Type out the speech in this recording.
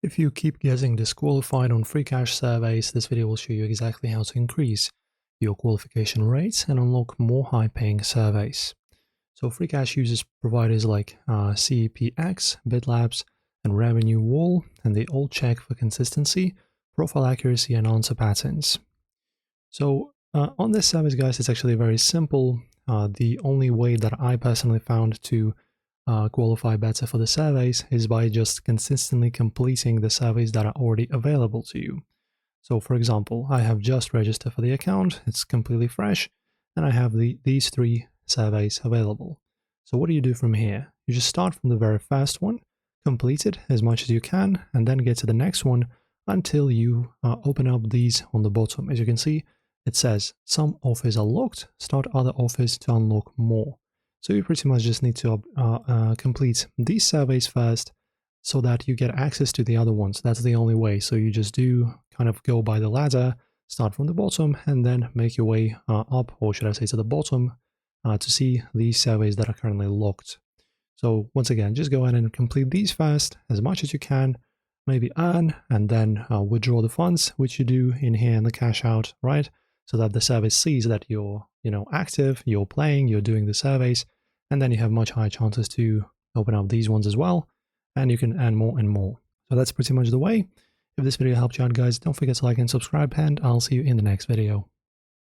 If you keep getting disqualified on Freecash surveys, this video will show you exactly how to increase your qualification rates and unlock more high-paying surveys. So Freecash uses providers like CEPX, BitLabs, and Revenue Wall, and they all check for consistency, profile accuracy, and answer patterns. So on this service, guys, it's actually very simple. The only way that I personally found to qualify better for the surveys is by just consistently completing the surveys that are already available to you. So for example, I have just registered for the account, it's completely fresh, and I have these 3 surveys available. So what do you do from here? You just start from the very first one, complete it as much as you can, and then get to the next one until you open up these on the bottom. As you can see, it says some offers are locked, start other offers to unlock more. So you pretty much just need to complete these surveys first so that you get access to the other ones. That's the only way. So you just do kind of go by the ladder, start from the bottom, and then make your way up, or should I say to the bottom, to see these surveys that are currently locked. So once again, just go ahead and complete these first as much as you can, maybe earn, and then withdraw the funds, which you do in here in the cash out, right? So that the service sees that you're, active, you're playing, you're doing the surveys, and then you have much higher chances to open up these ones as well, and you can earn more and more. So that's pretty much the way. If this video helped you out, guys, don't forget to like and subscribe, and I'll see you in the next video.